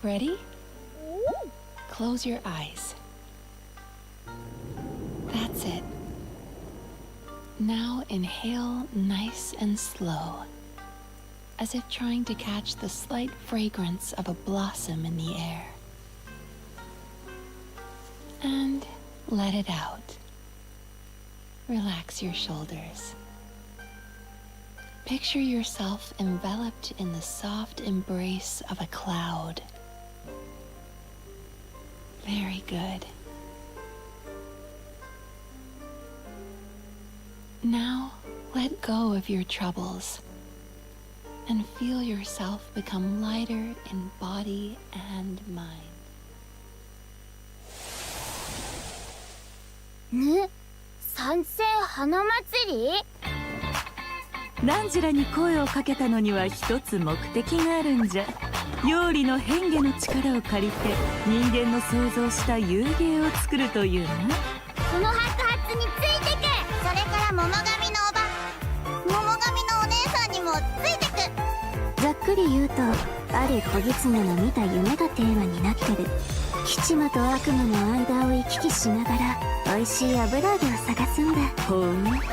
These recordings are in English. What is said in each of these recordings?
Ready? Close your eyes. That's it. Now inhale nice and slow, as if trying to catch the slight fragrance of a blossom in the air. And let it out. Relax your shoulders. Picture yourself enveloped in the soft embrace of a cloud. Very good. Now, let go of your troubles and feel yourself become lighter in body and mind. 賛成花祭り？ナンジラに声をかけたのには一つ目的があるんじゃ。妖理の変化の力を借りて人間の想像した遊芸を作るというな。この白髪についてく。それから桃神の桃神のお姉さんにもついてく。ざっくり言うと、ある小狐の見た夢がテーマになってる。吉間と悪夢の間を行き来しながら美味しい油揚げを探すんだ。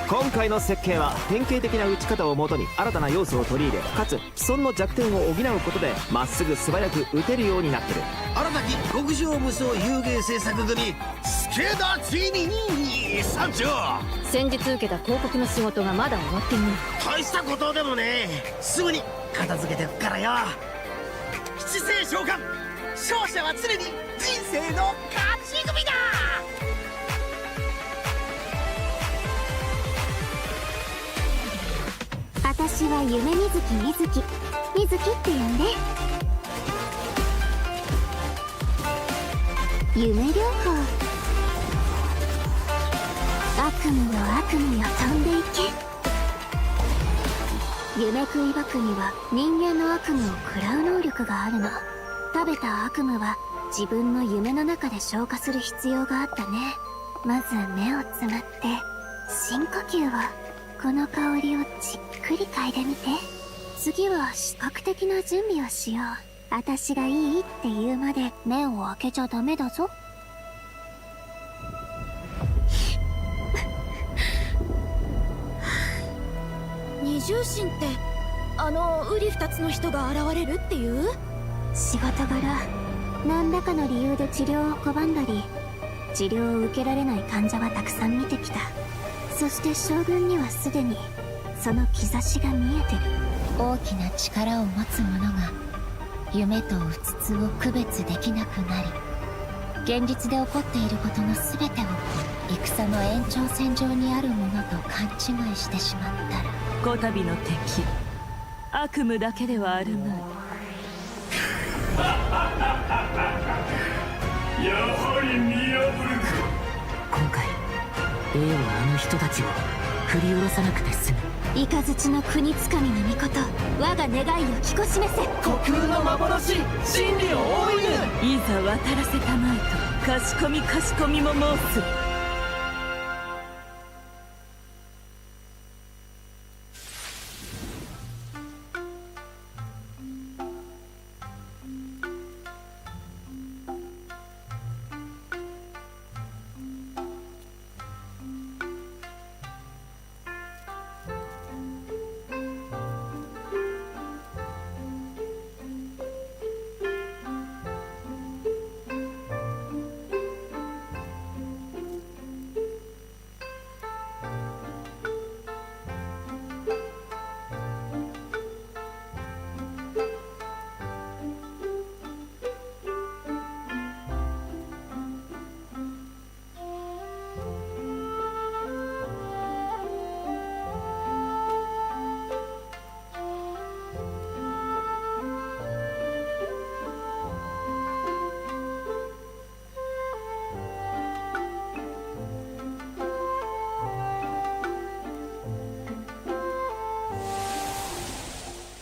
今回の設計は典型的な打ち方をもとに新たな要素を取り入れ、かつ既存の弱点を補うことでまっすぐ素早く打てるようになってる。新たき極上無双遊芸制作組スケダついに参上。先日受けた広告の仕事がまだ終わっていない。大したことでもね、すぐに片付けてくからよ。七星召喚、勝者は常に人生の勝ち組だ。私は夢みずきみずきって呼んで。夢療法。悪夢よ悪夢よ飛んでいけ。夢食いバクには人間の悪夢を食らう能力があるの。食べた悪夢は自分の夢の中で消化する必要があったね。まず目をつむって深呼吸を。この香りをじっくり嗅いでみて。次は視覚的な準備をしよう。私がいいって言うまで目を開けちゃダメだぞ。二重心ってあの瓜二つの人が現れるっていう？仕事柄何らかの理由で治療を拒んだり治療を受けられない患者はたくさん見てきた。そして将軍にはすでにその兆しが見えてる。大きな力を持つ者が夢とうつつを区別できなくなり、現実で起こっていることの全てを戦の延長線上にあるものと勘違いしてしまったら、こたびの敵悪夢だけではあるまい。やはり見破るか。今回Aはあの人たちを振り下ろさなくて済む。雷の国つかみの御事、我が願いを聞こしめせ。虚空の幻、真理を追いぬ。いざ渡らせたまえとかしこみかしこみも申す。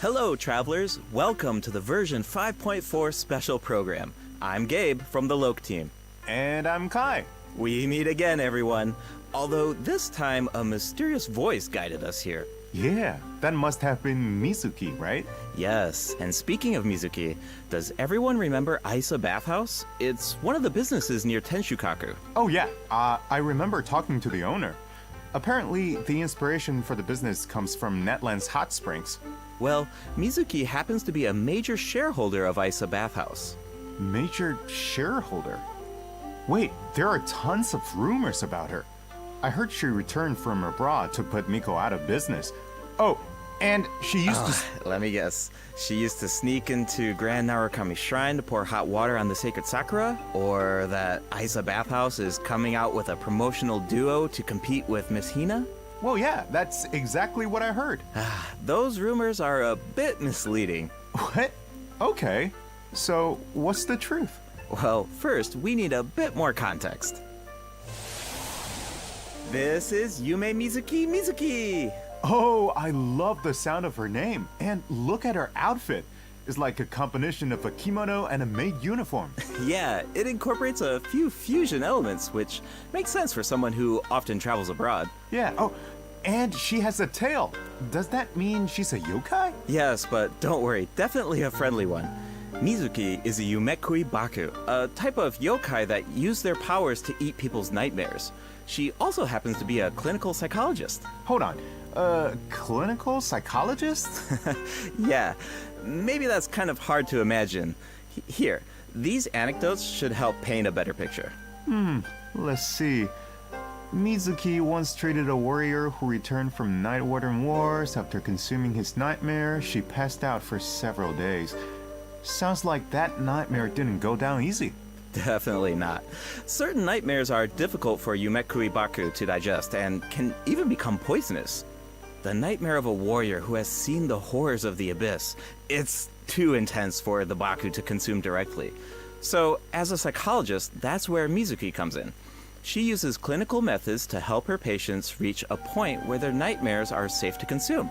Hello, travelers. Welcome to the version 5.4 special program. I'm Gabe from the Loke team. And I'm Kai. We meet again, everyone. Although this time a mysterious voice guided us here. Yeah, that must have been Mizuki, right? Yes, and speaking of Mizuki, does everyone remember Isa Bathhouse? It's one of the businesses near Tenshukaku. Oh yeah, I remember talking to the owner. Apparently, the inspiration for the business comes from Netland's hot springs. Well, Mizuki happens to be a major shareholder of Isa Bathhouse. Major shareholder? Wait, there are tons of rumors about her. I heard she returned from abroad to put Miko out of business. Oh, and she used to... Let me guess. She used to sneak into Grand Narukami Shrine to pour hot water on the sacred sakura? Or that Isa Bathhouse is coming out with a promotional duo to compete with Miss Hina? Well, yeah, that's exactly what I heard. Those rumors are a bit misleading. What? Okay. So, what's the truth? Well, first, we need a bit more context. This is Yume Mizuki. Oh, I love the sound of her name. And look at her outfit. It's like a combination of a kimono and a maid uniform. Yeah, it incorporates a few fusion elements, which makes sense for someone who often travels abroad. Yeah, oh, and she has a tail. Does that mean she's a yokai? Yes, but don't worry, definitely a friendly one. Mizuki is a Yumekui Baku, a type of yokai that use their powers to eat people's nightmares. She also happens to be a clinical psychologist. Hold on, clinical psychologist? Yeah, maybe that's kind of hard to imagine. Here, these anecdotes should help paint a better picture. Let's see. Mizuki once treated a warrior who returned from Night Warden Wars. After consuming his nightmare, she passed out for several days. Sounds like that nightmare didn't go down easy. Definitely not. Certain nightmares are difficult for Yumekui Baku to digest and can even become poisonous. The nightmare of a warrior who has seen the horrors of the abyss, it's too intense for the Baku to consume directly. So, as a psychologist, that's where Mizuki comes in. She uses clinical methods to help her patients reach a point where their nightmares are safe to consume.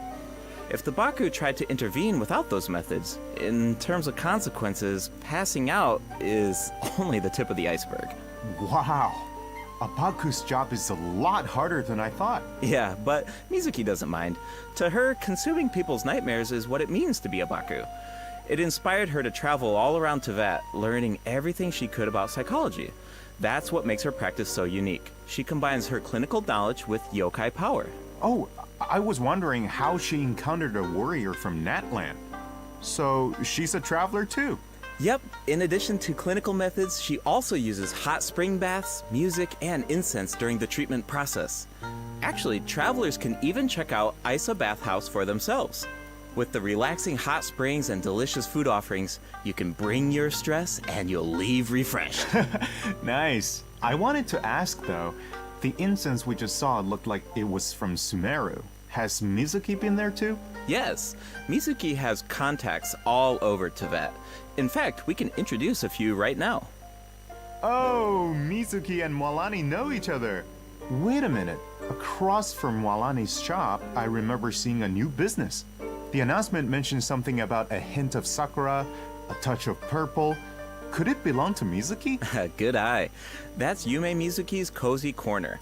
If the Baku tried to intervene without those methods, in terms of consequences, passing out is only the tip of the iceberg. Wow. A Baku's job is a lot harder than I thought. Yeah, but Mizuki doesn't mind. To her, consuming people's nightmares is what it means to be a Baku. It inspired her to travel all around Teyvat, learning everything she could about psychology. That's what makes her practice so unique. She combines her clinical knowledge with yokai power. Oh, I was wondering how she encountered a warrior from Natland. So, she's a traveler too? Yep, in addition to clinical methods, she also uses hot spring baths, music, and incense during the treatment process. Actually, travelers can even check out Isa Bathhouse for themselves. With the relaxing hot springs and delicious food offerings, you can bring your stress and you'll leave refreshed. Nice. I wanted to ask though, the incense we just saw looked like it was from Sumeru. Has Mizuki been there too? Yes, Mizuki has contacts all over Teyvat. In fact, we can introduce a few right now. Oh, Mizuki and Mwalani know each other. Wait a minute. Across from Mwalani's shop, I remember seeing a new business. The announcement mentioned something about a hint of sakura, a touch of purple. Could it belong to Mizuki? Good eye. That's Yume Mizuki's Cozy Corner,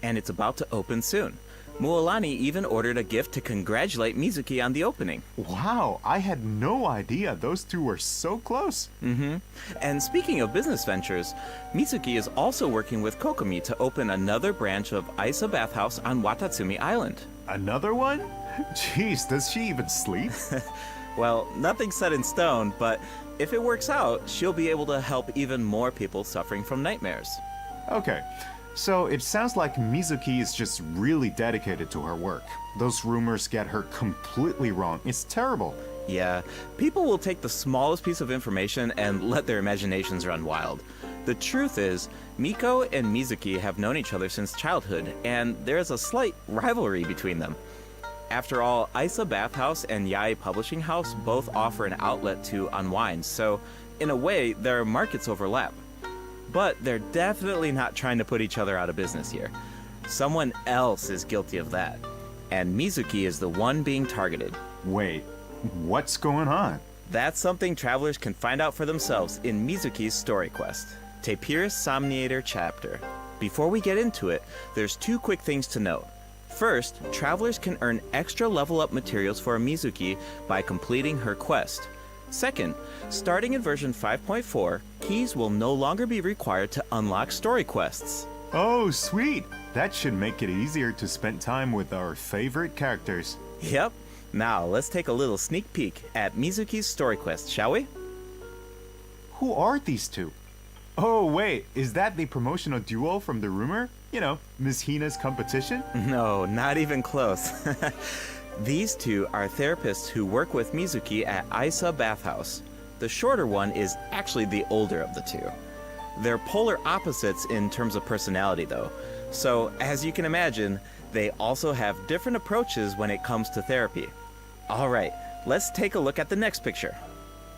and it's about to open soon. Mualani even ordered a gift to congratulate Mizuki on the opening. Wow, I had no idea those two were so close. And speaking of business ventures, Mizuki is also working with Kokomi to open another branch of Isa Bathhouse on Watatsumi Island. Another one? Jeez, does she even sleep? Well, nothing's set in stone, but if it works out, she'll be able to help even more people suffering from nightmares. Okay, so it sounds like Mizuki is just really dedicated to her work. Those rumors get her completely wrong. It's terrible. Yeah, people will take the smallest piece of information and let their imaginations run wild. The truth is, Miko and Mizuki have known each other since childhood, and there's a slight rivalry between them. After all, Isa Bathhouse and Yae Publishing House both offer an outlet to unwind, so in a way, their markets overlap. But they're definitely not trying to put each other out of business here. Someone else is guilty of that, and Mizuki is the one being targeted. Wait, what's going on? That's something travelers can find out for themselves in Mizuki's story quest, Tapirus Somniator Chapter. Before we get into it, there's two quick things to note. First, travelers can earn extra level up materials for Mizuki by completing her quest. Second, starting in version 5.4, keys will no longer be required to unlock story quests. Oh, sweet! That should make it easier to spend time with our favorite characters. Yep. Now, let's take a little sneak peek at Mizuki's story quest, shall we? Who are these two? Oh, wait, is that the promotional duo from the rumor? You know, Ms. Hina's competition? No, not even close. These two are therapists who work with Mizuki at Isa Bathhouse. The shorter one is actually the older of the two. They're polar opposites in terms of personality, though. So, as you can imagine, they also have different approaches when it comes to therapy. Alright, let's take a look at the next picture.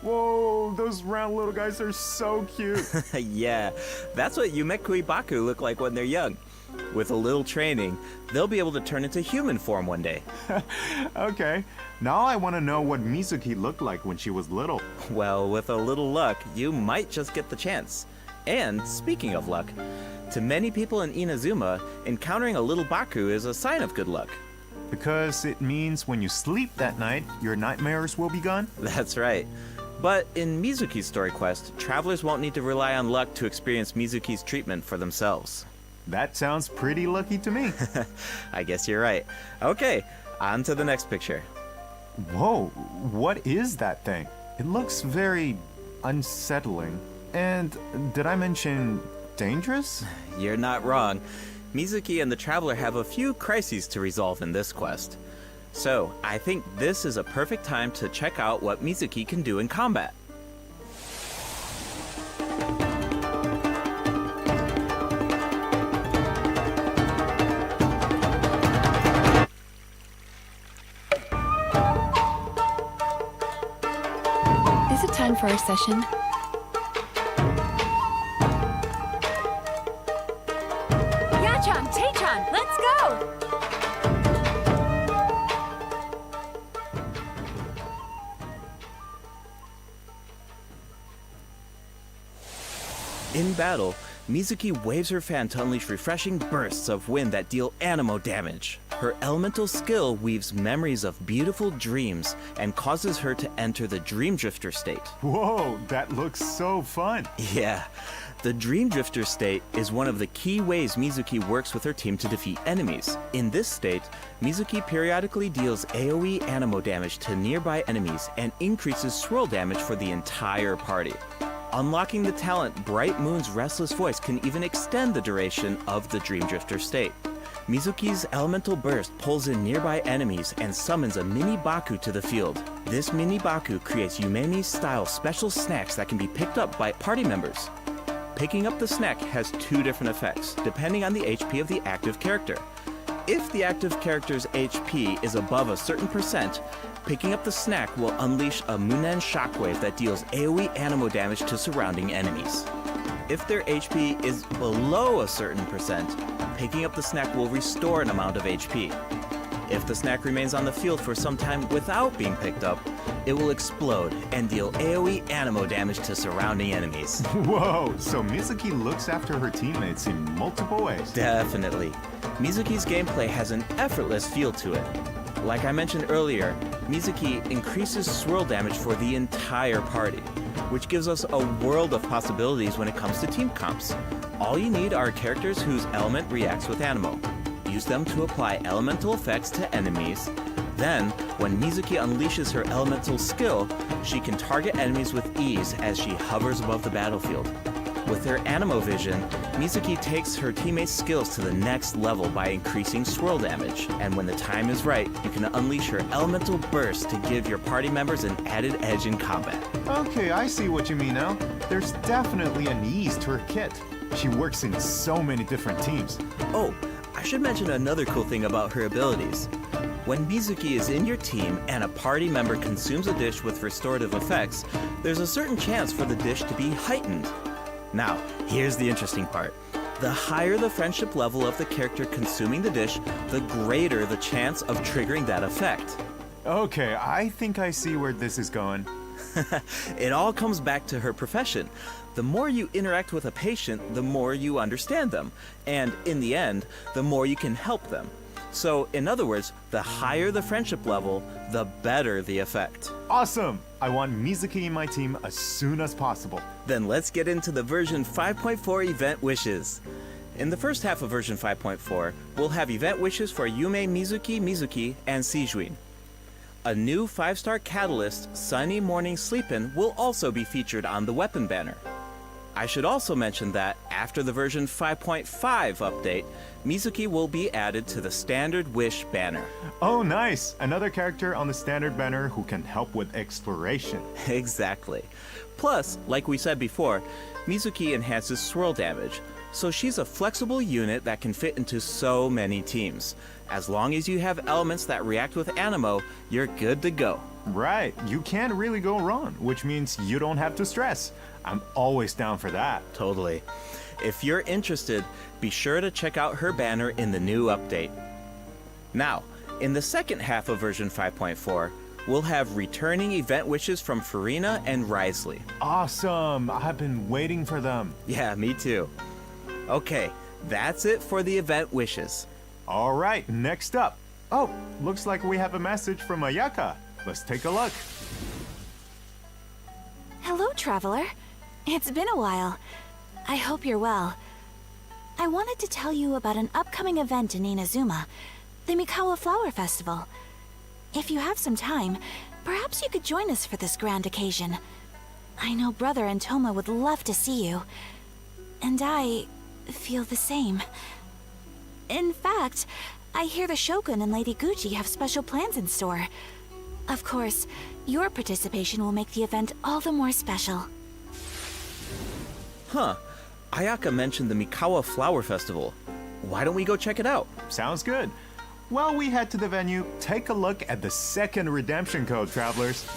Whoa, those round little guys are so cute. Yeah, that's what Yumekui Baku look like when they're young. With a little training, they'll be able to turn into human form one day. Okay, now I want to know what Mizuki looked like when she was little. Well, with a little luck, you might just get the chance. And speaking of luck, to many people in Inazuma, encountering a little Baku is a sign of good luck. Because it means when you sleep that night, your nightmares will be gone? That's right. But in Mizuki's story quest, travelers won't need to rely on luck to experience Mizuki's treatment for themselves. That sounds pretty lucky to me. I guess you're right. Okay, on to the next picture. Whoa, what is that thing? It looks very unsettling. And did I mention dangerous? You're not wrong. Mizuki and the traveler have a few crises to resolve in this quest. So, I think this is a perfect time to check out what Mizuki can do in combat. Is it time for our session? Yachan, Taechan, let's go! In battle, Mizuki waves her fan to unleash refreshing bursts of wind that deal anemo damage. Her elemental skill weaves memories of beautiful dreams and causes her to enter the Dream Drifter state. Whoa, that looks so fun. Yeah, the Dream Drifter state is one of the key ways Mizuki works with her team to defeat enemies. In this state, Mizuki periodically deals AoE anemo damage to nearby enemies and increases swirl damage for the entire party. Unlocking the talent Bright Moon's Restless Voice can even extend the duration of the Dream Drifter state. Mizuki's elemental burst pulls in nearby enemies and summons a mini Baku to the field. This mini Baku creates Yumemi-style special snacks that can be picked up by party members. Picking up the snack has two different effects, depending on the HP of the active character. If the active character's HP is above a certain percent, picking up the snack will unleash a Munen shockwave that deals AoE anemo damage to surrounding enemies. If their HP is below a certain percent, picking up the snack will restore an amount of HP. If the snack remains on the field for some time without being picked up, it will explode and deal AoE anemo damage to surrounding enemies. Whoa, so Mizuki looks after her teammates in multiple ways. Definitely. Mizuki's gameplay has an effortless feel to it. Like I mentioned earlier, Mizuki increases swirl damage for the entire party, which gives us a world of possibilities when it comes to team comps. All you need are characters whose element reacts with anemo. Use them to apply elemental effects to enemies. Then, when Mizuki unleashes her elemental skill, she can target enemies with ease as she hovers above the battlefield. With her anemo vision, Mizuki takes her teammates' skills to the next level by increasing swirl damage, and when the time is right, you can unleash her elemental burst to give your party members an added edge in combat. Okay, I see what you mean now. There's definitely an ease to her kit. She works in so many different teams. Oh, I should mention another cool thing about her abilities. When Mizuki is in your team and a party member consumes a dish with restorative effects, there's a certain chance for the dish to be heightened. Now, here's the interesting part. The higher the friendship level of the character consuming the dish, the greater the chance of triggering that effect. Okay, I think I see where this is going. It all comes back to her profession. The more you interact with a patient, the more you understand them. And in the end, the more you can help them. So, in other words, the higher the friendship level, the better the effect. Awesome! I want Mizuki in my team as soon as possible. Then let's get into the version 5.4 event wishes. In the first half of version 5.4, we'll have event wishes for Yume Mizuki, and Sijun. A new 5-star catalyst, Sunny Morning Sleepin', will also be featured on the weapon banner. I should also mention that after the version 5.5 update, Mizuki will be added to the standard wish banner. Oh, nice! Another character on the standard banner who can help with exploration. Exactly. Plus, like we said before, Mizuki enhances swirl damage, so she's a flexible unit that can fit into so many teams. As long as you have elements that react with Animo, you're good to go. Right, you can't really go wrong, which means you don't have to stress. I'm always down for that. Totally. If you're interested, be sure to check out her banner in the new update. Now, in the second half of version 5.4, we'll have returning event wishes from Farina and Risley. Awesome! I've been waiting for them. Yeah, me too. Okay, that's it for the event wishes. All right, next up. Oh, looks like we have a message from Ayaka. Let's take a look. Hello, traveler. It's been a while. I hope you're well. I wanted to tell you about an upcoming event in Inazuma, the Mikawa Flower Festival. If you have some time, perhaps you could join us for this grand occasion. I know Brother and Toma would love to see you. And I feel the same. In fact, I hear the Shogun and Lady Gucci have special plans in store. Of course, your participation will make the event all the more special. Huh. Ayaka mentioned the Mikawa Flower Festival. Why don't we go check it out? Sounds good. While we head to the venue, take a look at the second redemption code, travelers.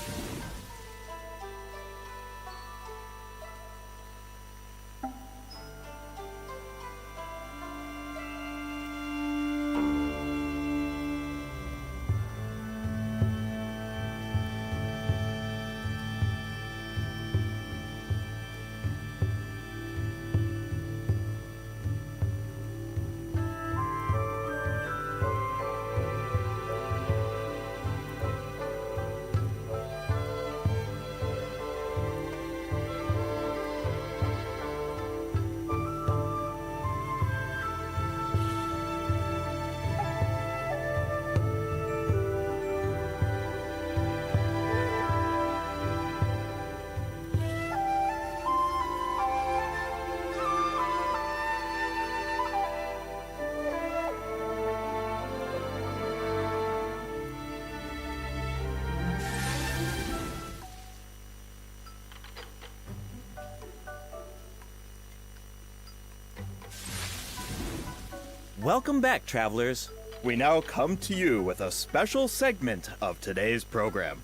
Welcome back, travelers. We now come to you with a special segment of today's program.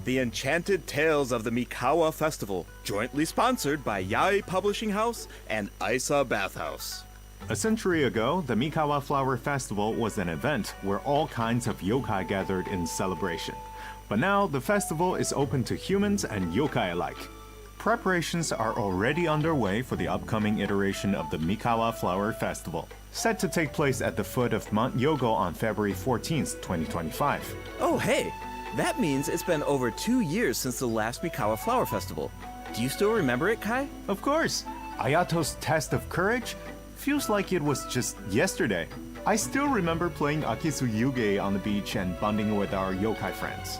The Enchanted Tales of the Mikawa Festival, jointly sponsored by Yae Publishing House and Isa Bathhouse. A century ago, the Mikawa Flower Festival was an event where all kinds of yokai gathered in celebration. But now, the festival is open to humans and yokai alike. Preparations are already underway for the upcoming iteration of the Mikawa Flower Festival, set to take place at the foot of Mount Yogo on February 14th, 2025. Oh, hey! That means it's been over 2 years since the last Mikawa Flower Festival. Do you still remember it, Kai? Of course! Ayato's test of courage feels like it was just yesterday. I still remember playing Akisu Yuge on the beach and bonding with our yokai friends.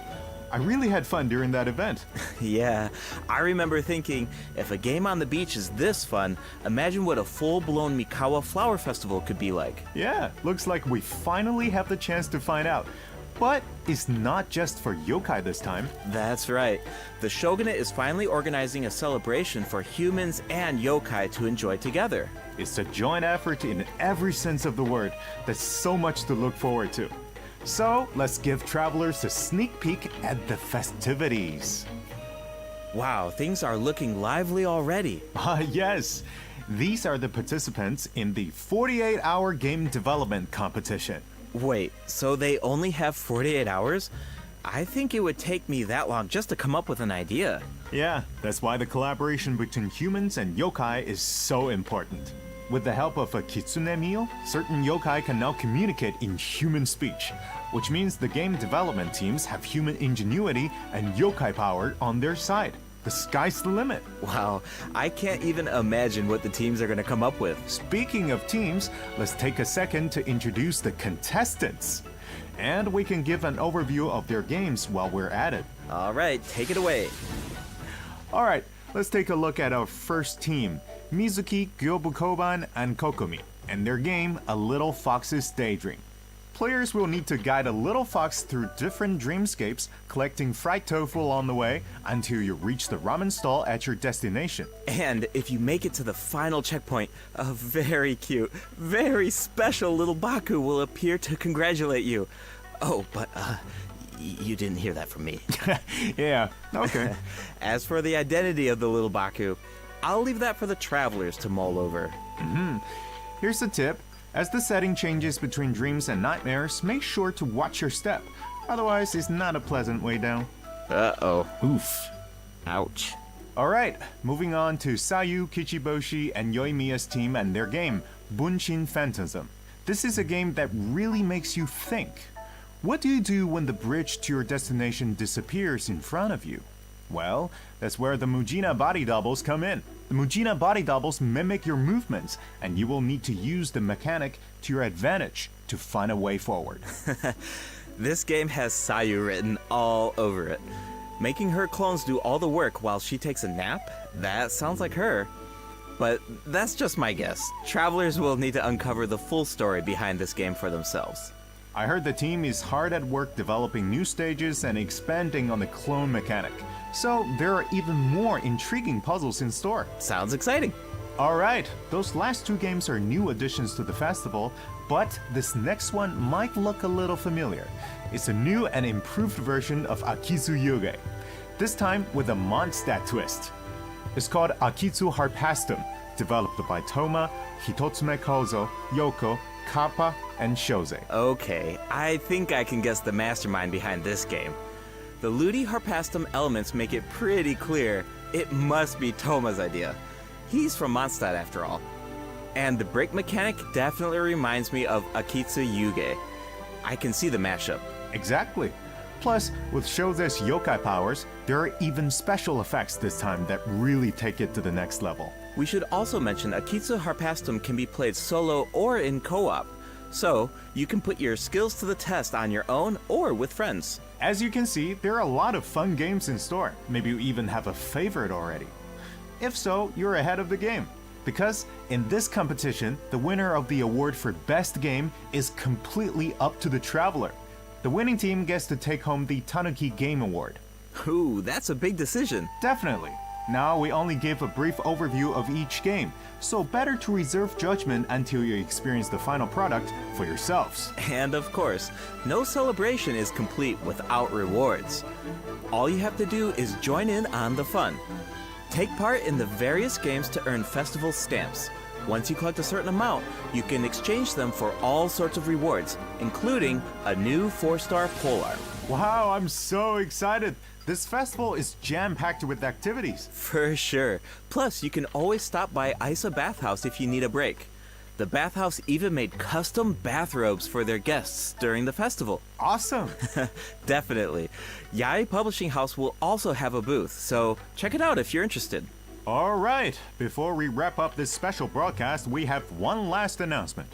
I really had fun during that event. Yeah, I remember thinking, if a game on the beach is this fun, imagine what a full-blown Mikawa Flower Festival could be like. Yeah, looks like we finally have the chance to find out. But it's not just for yokai this time. That's right. The Shogunate is finally organizing a celebration for humans and yokai to enjoy together. It's a joint effort in every sense of the word. There's so much to look forward to. So, let's give travelers a sneak peek at the festivities. Wow, things are looking lively already. Yes. These are the participants in the 48-hour game development competition. Wait, so they only have 48 hours? I think it would take me that long just to come up with an idea. Yeah, that's why the collaboration between humans and yokai is so important. With the help of a kitsune meal, certain yokai can now communicate in human speech, which means the game development teams have human ingenuity and yokai power on their side. The sky's the limit. Wow, I can't even imagine what the teams are going to come up with. Speaking of teams, let's take a second to introduce the contestants. And we can give an overview of their games while we're at it. All right, take it away. All right, let's take a look at our first team, Mizuki, Gyobukoban, and Kokomi, and their game, A Little Fox's Daydream. Players will need to guide a little fox through different dreamscapes, collecting fried tofu on the way until you reach the ramen stall at your destination. And if you make it to the final checkpoint, a very cute, very special little Baku will appear to congratulate you. Oh, but you didn't hear that from me. Yeah, okay. As for the identity of the little Baku, I'll leave that for the travelers to mull over. Here's the tip. As the setting changes between dreams and nightmares, make sure to watch your step. Otherwise, it's not a pleasant way down. Uh-oh. Oof. Ouch. Alright, moving on to Sayu, Kichiboshi, and Yoimiya's team and their game, Bunshin Phantasm. This is a game that really makes you think. What do you do when the bridge to your destination disappears in front of you? Well, that's where the Mujina body doubles come in. The Mujina body doubles mimic your movements, and you will need to use the mechanic to your advantage to find a way forward. This game has Sayu written all over it. Making her clones do all the work while she takes a nap? That sounds like her. But that's just my guess. Travelers will need to uncover the full story behind this game for themselves. I heard the team is hard at work developing new stages and expanding on the clone mechanic. So there are even more intriguing puzzles in store. Sounds exciting. Alright, those last two games are new additions to the festival, but this next one might look a little familiar. It's a new and improved version of Akitsu Yuge, this time with a Mondstadt twist. It's called Akitsu Harpastum, developed by Toma, Hitotsume Kozo, Yoko, Kappa, and Shoze. Okay, I think I can guess the mastermind behind this game. The Ludi Harpastum elements make it pretty clear it must be Toma's idea. He's from Mondstadt after all. And the break mechanic definitely reminds me of Akitsu Yuge. I can see the mashup. Exactly. Plus, with Shoze's yokai powers, there are even special effects this time that really take it to the next level. We should also mention Akitsu Harpastum can be played solo or in co-op, so you can put your skills to the test on your own or with friends. As you can see, there are a lot of fun games in store. Maybe you even have a favorite already. If so, you're ahead of the game. Because in this competition, the winner of the award for Best Game is completely up to the traveler. The winning team gets to take home the Tanuki Game Award. Ooh, that's a big decision. Definitely. Now we only gave a brief overview of each game, so better to reserve judgment until you experience the final product for yourselves. And of course, no celebration is complete without rewards. All you have to do is join in on the fun. Take part in the various games to earn festival stamps. Once you collect a certain amount, you can exchange them for all sorts of rewards, including a new 4-star Polar. Wow, I'm so excited! This festival is jam-packed with activities. For sure. Plus, you can always stop by Isa Bathhouse if you need a break. The bathhouse even made custom bathrobes for their guests during the festival. Awesome! Definitely. Yae Publishing House will also have a booth, so check it out if you're interested. Alright, before we wrap up this special broadcast, we have one last announcement.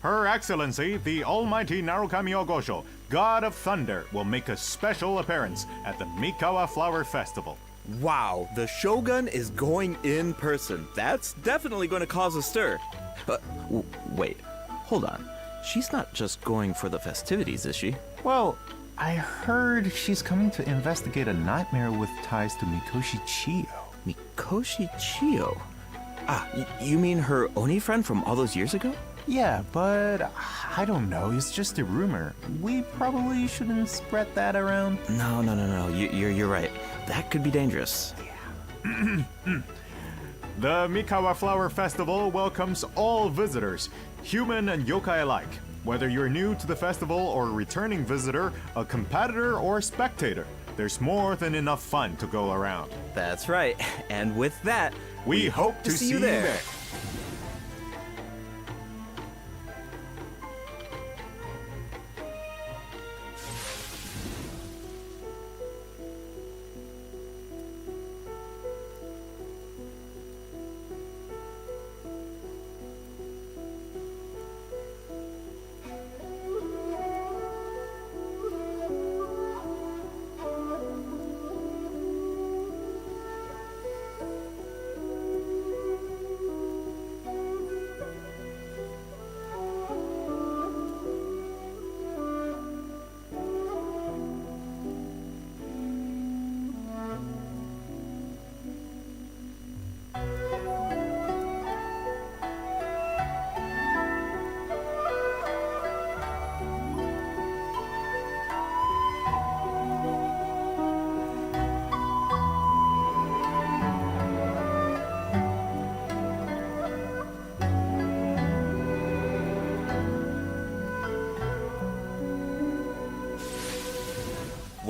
Her Excellency, the Almighty Narukami Ogosho, God of Thunder, will make a special appearance at the Mikawa Flower Festival. Wow, the Shogun is going in person. That's definitely going to cause a stir. But wait, hold on. She's not just going for the festivities, is she? Well, I heard she's coming to investigate a nightmare with ties to Mikoshi Chiyo. Mikoshi Chiyo? Ah, you mean her Oni friend from all those years ago? Yeah, but I don't know. It's just a rumor. We probably shouldn't spread that around. No. You're right. That could be dangerous. Yeah. The Mikawa Flower Festival welcomes all visitors, human and yokai alike. Whether you're new to the festival or a returning visitor, a competitor or spectator, there's more than enough fun to go around. That's right. And with that, We hope to see you there.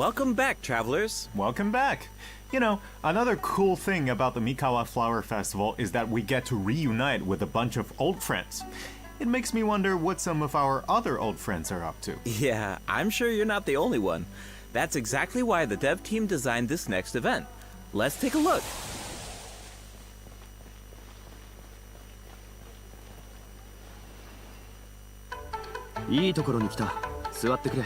welcome back, travelers. Welcome back. You know, another cool thing about the Mikawa Flower Festival is that we get to reunite with a bunch of old friends. It makes me wonder what some of our other old friends are up to. Yeah, I'm sure you're not the only one. That's exactly why the dev team designed this next event. Let's take a look.いいところに来た。座ってくれ。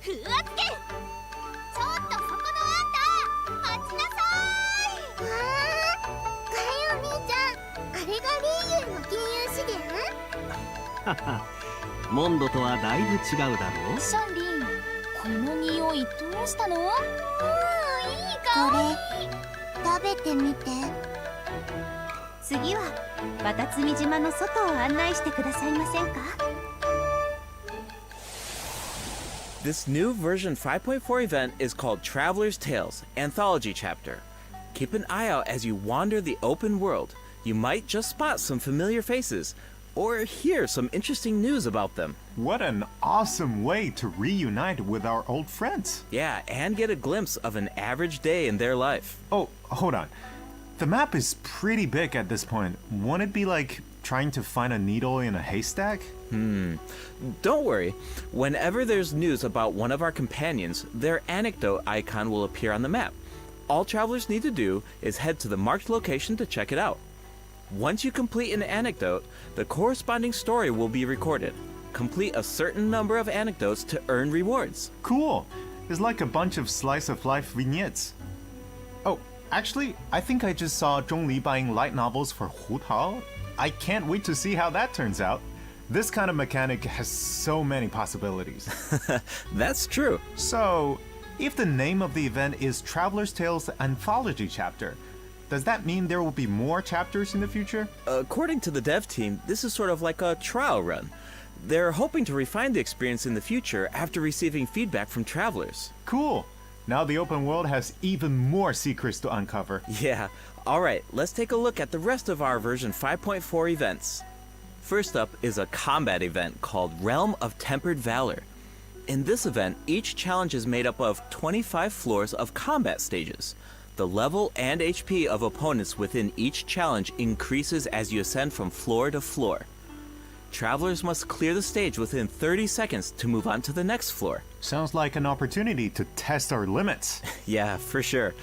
ふわつけ。ちょっとそこのあんた、待ちなさーい。おはよう、みーちゃん。あれがリーユーの金融資源？モンドとはだいぶ違うだろう。シャンリン、この匂いどうしたの？いい香り。食べてみて。次は渡積島の外を案内してくださいませんか？ This new version 5.4 event is called Traveler's Tales Anthology Chapter. Keep an eye out as you wander the open world. You might just spot some familiar faces, or hear some interesting news about them. What an awesome way to reunite with our old friends. Yeah, and get a glimpse of an average day in their life. Oh, hold on. The map is pretty big at this point. Won't it be like trying to find a needle in a haystack? Don't worry. Whenever there's news about one of our companions, their anecdote icon will appear on the map. All travelers need to do is head to the marked location to check it out. Once you complete an anecdote, the corresponding story will be recorded. Complete a certain number of anecdotes to earn rewards. Cool. It's like a bunch of slice of life vignettes. Oh, actually, I think I just saw Zhong Li buying light novels for Hu Tao. I can't wait to see how that turns out. This kind of mechanic has so many possibilities. That's true. So, if the name of the event is Traveler's Tales Anthology Chapter, does that mean there will be more chapters in the future? According to the dev team, this is sort of like a trial run. They're hoping to refine the experience in the future after receiving feedback from travelers. Cool. Now the open world has even more secrets to uncover. Yeah. Alright, let's take a look at the rest of our version 5.4 events. First up is a combat event called Realm of Tempered Valor. In this event, each challenge is made up of 25 floors of combat stages. The level and HP of opponents within each challenge increases as you ascend from floor to floor. Travelers must clear the stage within 30 seconds to move on to the next floor. Sounds like an opportunity to test our limits. Yeah, for sure.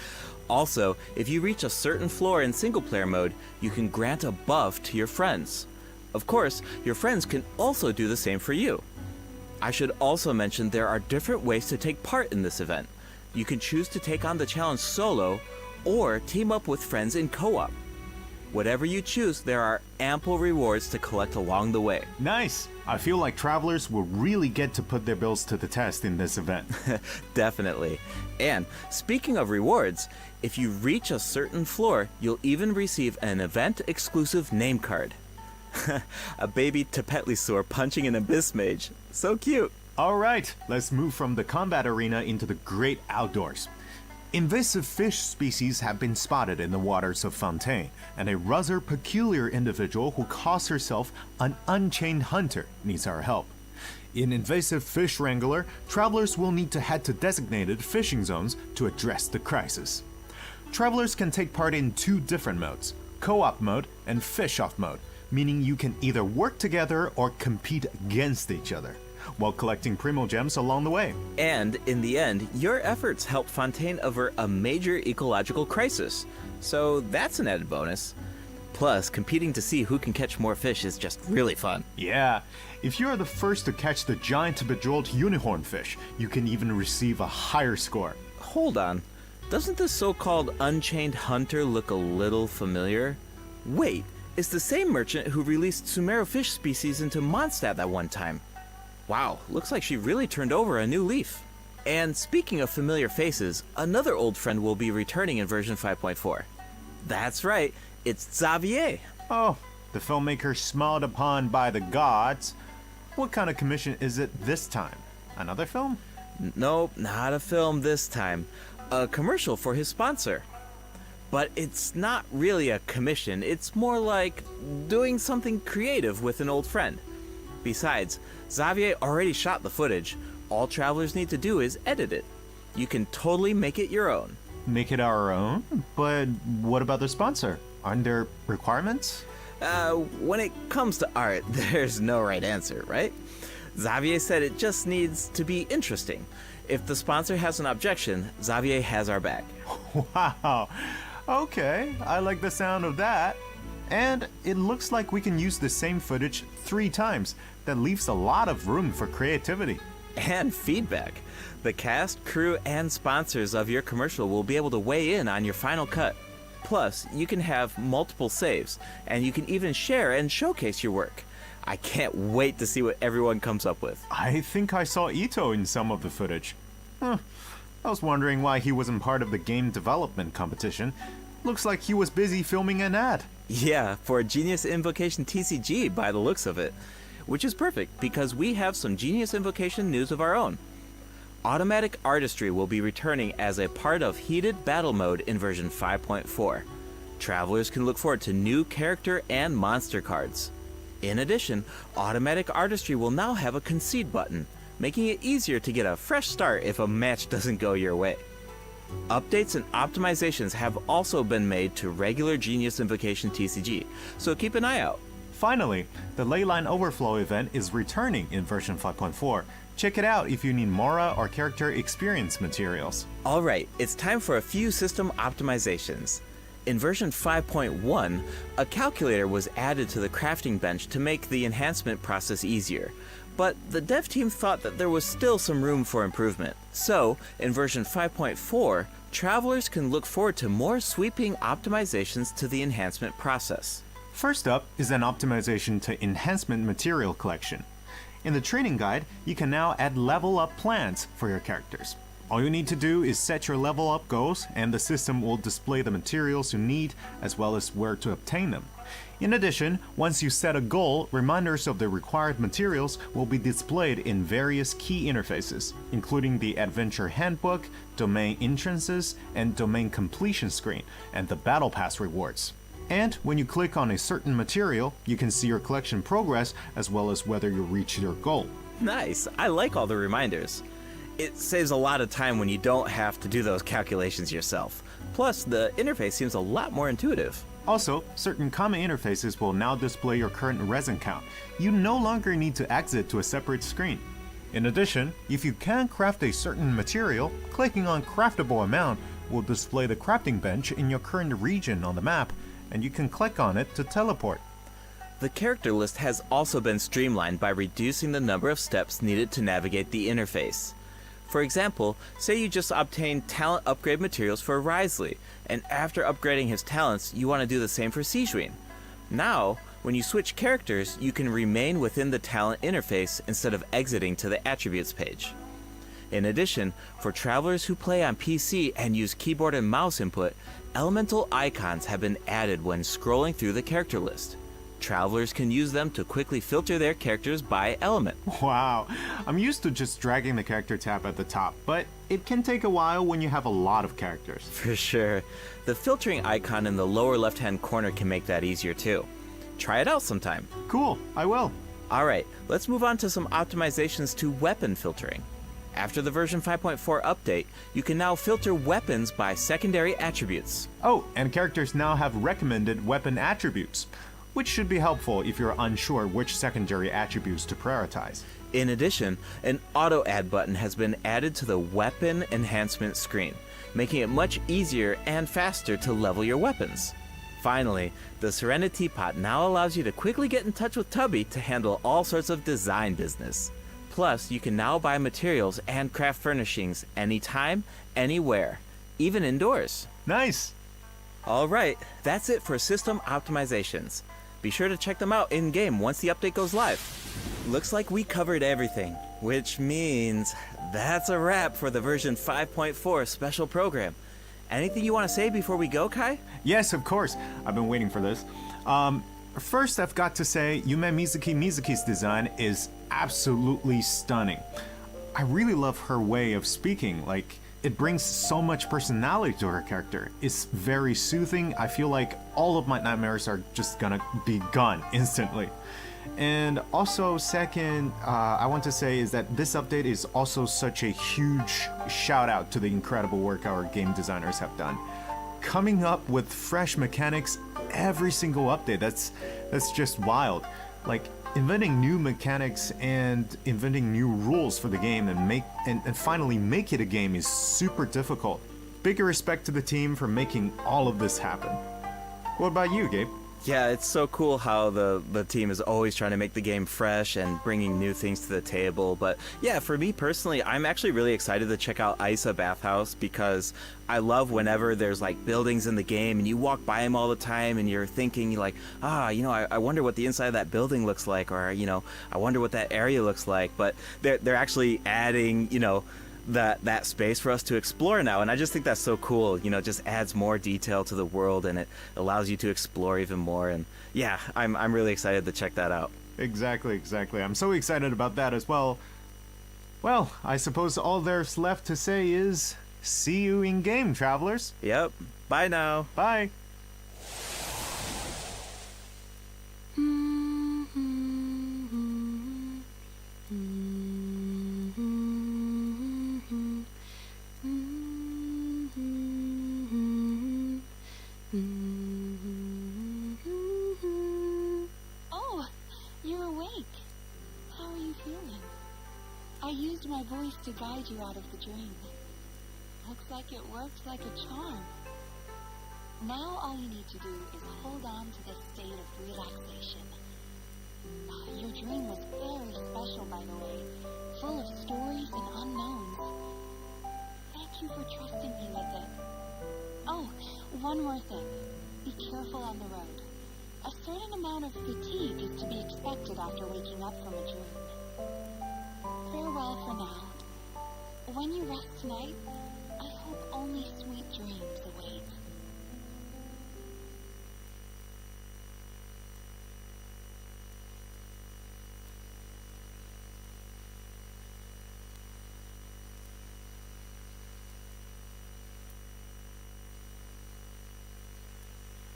Also, if you reach a certain floor in single-player mode, you can grant a buff to your friends. Of course, your friends can also do the same for you. I should also mention there are different ways to take part in this event. You can choose to take on the challenge solo, or team up with friends in co-op. Whatever you choose, there are ample rewards to collect along the way. Nice! I feel like travelers will really get to put their bills to the test in this event. Definitely. And speaking of rewards, if you reach a certain floor, you'll even receive an event-exclusive name card. A baby Tepetlisaur punching an Abyss Mage. So cute. Alright, let's move from the combat arena into the great outdoors. Invasive fish species have been spotted in the waters of Fontaine, and a rather peculiar individual who calls herself an unchained hunter needs our help. In Invasive Fish Wrangler, travelers will need to head to designated fishing zones to address the crisis. Travelers can take part in two different modes, co-op mode and fish-off mode, meaning you can either work together or compete against each other, while collecting Primo Gems along the way. And in the end, your efforts helped Fontaine avert a major ecological crisis, so that's an added bonus. Plus, competing to see who can catch more fish is just really fun. Yeah, if you are the first to catch the giant bejeweled unicorn fish, you can even receive a higher score. Hold on, doesn't the so-called Unchained Hunter look a little familiar? Wait, it's the same merchant who released Sumero fish species into Mondstadt that one time. Wow, looks like she really turned over a new leaf. And speaking of familiar faces, another old friend will be returning in version 5.4. That's right, it's Xavier. Oh, the filmmaker smiled upon by the gods. What kind of commission is it this time? Another film? Nope, not a film this time. A commercial for his sponsor. But it's not really a commission, it's more like doing something creative with an old friend. Besides, Xavier already shot the footage. All travelers need to do is edit it. You can totally make it your own. Make it our own? But what about the sponsor? Aren't there requirements? When it comes to art, there's no right answer, right? Xavier said it just needs to be interesting. If the sponsor has an objection, Xavier has our back. Wow. Okay, I like the sound of that. And it looks like we can use the same footage 3 times. That leaves a lot of room for creativity. And feedback. The cast, crew, and sponsors of your commercial will be able to weigh in on your final cut. Plus, you can have multiple saves, and you can even share and showcase your work. I can't wait to see what everyone comes up with. I think I saw Ito in some of the footage. I was wondering why he wasn't part of the game development competition. Looks like he was busy filming an ad. Yeah, for Genius Invocation TCG by the looks of it. Which is perfect, because we have some Genius Invocation news of our own. Automatic Artistry will be returning as a part of Heated Battle Mode in version 5.4. Travelers can look forward to new character and monster cards. In addition, Automatic Artistry will now have a concede button, making it easier to get a fresh start if a match doesn't go your way. Updates and optimizations have also been made to regular Genius Invocation TCG, so keep an eye out. Finally, the Leyline Overflow event is returning in version 5.4. Check it out if you need Mora or character experience materials. Alright, it's time for a few system optimizations. In version 5.1, a calculator was added to the crafting bench to make the enhancement process easier. But the dev team thought that there was still some room for improvement. So, in version 5.4, travelers can look forward to more sweeping optimizations to the enhancement process. First up is an optimization to enhancement material collection. In the training guide, you can now add level up plans for your characters. All you need to do is set your level up goals, and the system will display the materials you need as well as where to obtain them. In addition, once you set a goal, reminders of the required materials will be displayed in various key interfaces, including the Adventure Handbook, Domain Entrances, and Domain Completion screen, and the Battle Pass rewards. And when you click on a certain material, you can see your collection progress as well as whether you reach your goal. Nice, I like all the reminders. It saves a lot of time when you don't have to do those calculations yourself. Plus, the interface seems a lot more intuitive. Also, certain common interfaces will now display your current resin count. You no longer need to exit to a separate screen. In addition, if you can craft a certain material, clicking on Craftable Amount will display the crafting bench in your current region on the map, and you can click on it to teleport. The character list has also been streamlined by reducing the number of steps needed to navigate the interface. For example, say you just obtained talent upgrade materials for Risley, and after upgrading his talents, you want to do the same for Sijuin. Now, when you switch characters, you can remain within the talent interface instead of exiting to the attributes page. In addition, for travelers who play on PC and use keyboard and mouse input, elemental icons have been added when scrolling through the character list. Travelers can use them to quickly filter their characters by element. Wow, I'm used to just dragging the character tab at the top, but it can take a while when you have a lot of characters. For sure. The filtering icon in the lower left-hand corner can make that easier too. Try it out sometime. Cool, I will. Alright, let's move on to some optimizations to weapon filtering. After the version 5.4 update, you can now filter weapons by secondary attributes. Oh, and characters now have recommended weapon attributes, which should be helpful if you're unsure which secondary attributes to prioritize. In addition, an auto add button has been added to the weapon enhancement screen, making it much easier and faster to level your weapons. Finally, the Serenity Pot now allows you to quickly get in touch with Tubby to handle all sorts of design business. Plus, you can now buy materials and craft furnishings anytime, anywhere, even indoors. Nice! Alright, that's it for system optimizations. Be sure to check them out in-game once the update goes live. Looks like we covered everything, which means that's a wrap for the version 5.4 special program. Anything you want to say before we go, Kai? Yes, of course. I've been waiting for this. First, I've got to say, Yume Mizuki's design is absolutely stunning. I really love her way of speaking. Like, it brings so much personality to her character. It's very soothing. I feel like all of my nightmares are just gonna be gone instantly. And also, second, I want to say is that this update is also such a huge shout out to the incredible work our game designers have done. Coming up with fresh mechanics every single update, that's just wild. Like, inventing new mechanics and inventing new rules for the game and finally make it a game is super difficult. Big respect to the team for making all of this happen. What about you, Gabe? Yeah, it's so cool how the team is always trying to make the game fresh and bringing new things to the table. But yeah, for me personally, I'm actually really excited to check out Isa Bathhouse because I love whenever there's like buildings in the game and you walk by them all the time and you're thinking like, I wonder what the inside of that building looks like, or, I wonder what that area looks like. But they're actually adding, that space for us to explore now, and I just think that's so cool. It just adds more detail to the world and it allows you to explore even more. And yeah, I'm really excited to check that out. Exactly. I'm so excited about that as well. Well, I suppose all there's left to say is see you in game, travelers. Yep. Bye now. Bye. Oh, you're awake. How are you feeling? I used my voice to guide you out of the dream. Looks like it worked like a charm. Now all you need to do is hold on to this state of relaxation. Your dream was very special, by the way, full of stories and unknowns. Thank you for trusting me with it. Oh, one more thing. Be careful on the road. A certain amount of fatigue is to be expected after waking up from a dream. Farewell for now. When you rest tonight, I hope only sweet dreams await.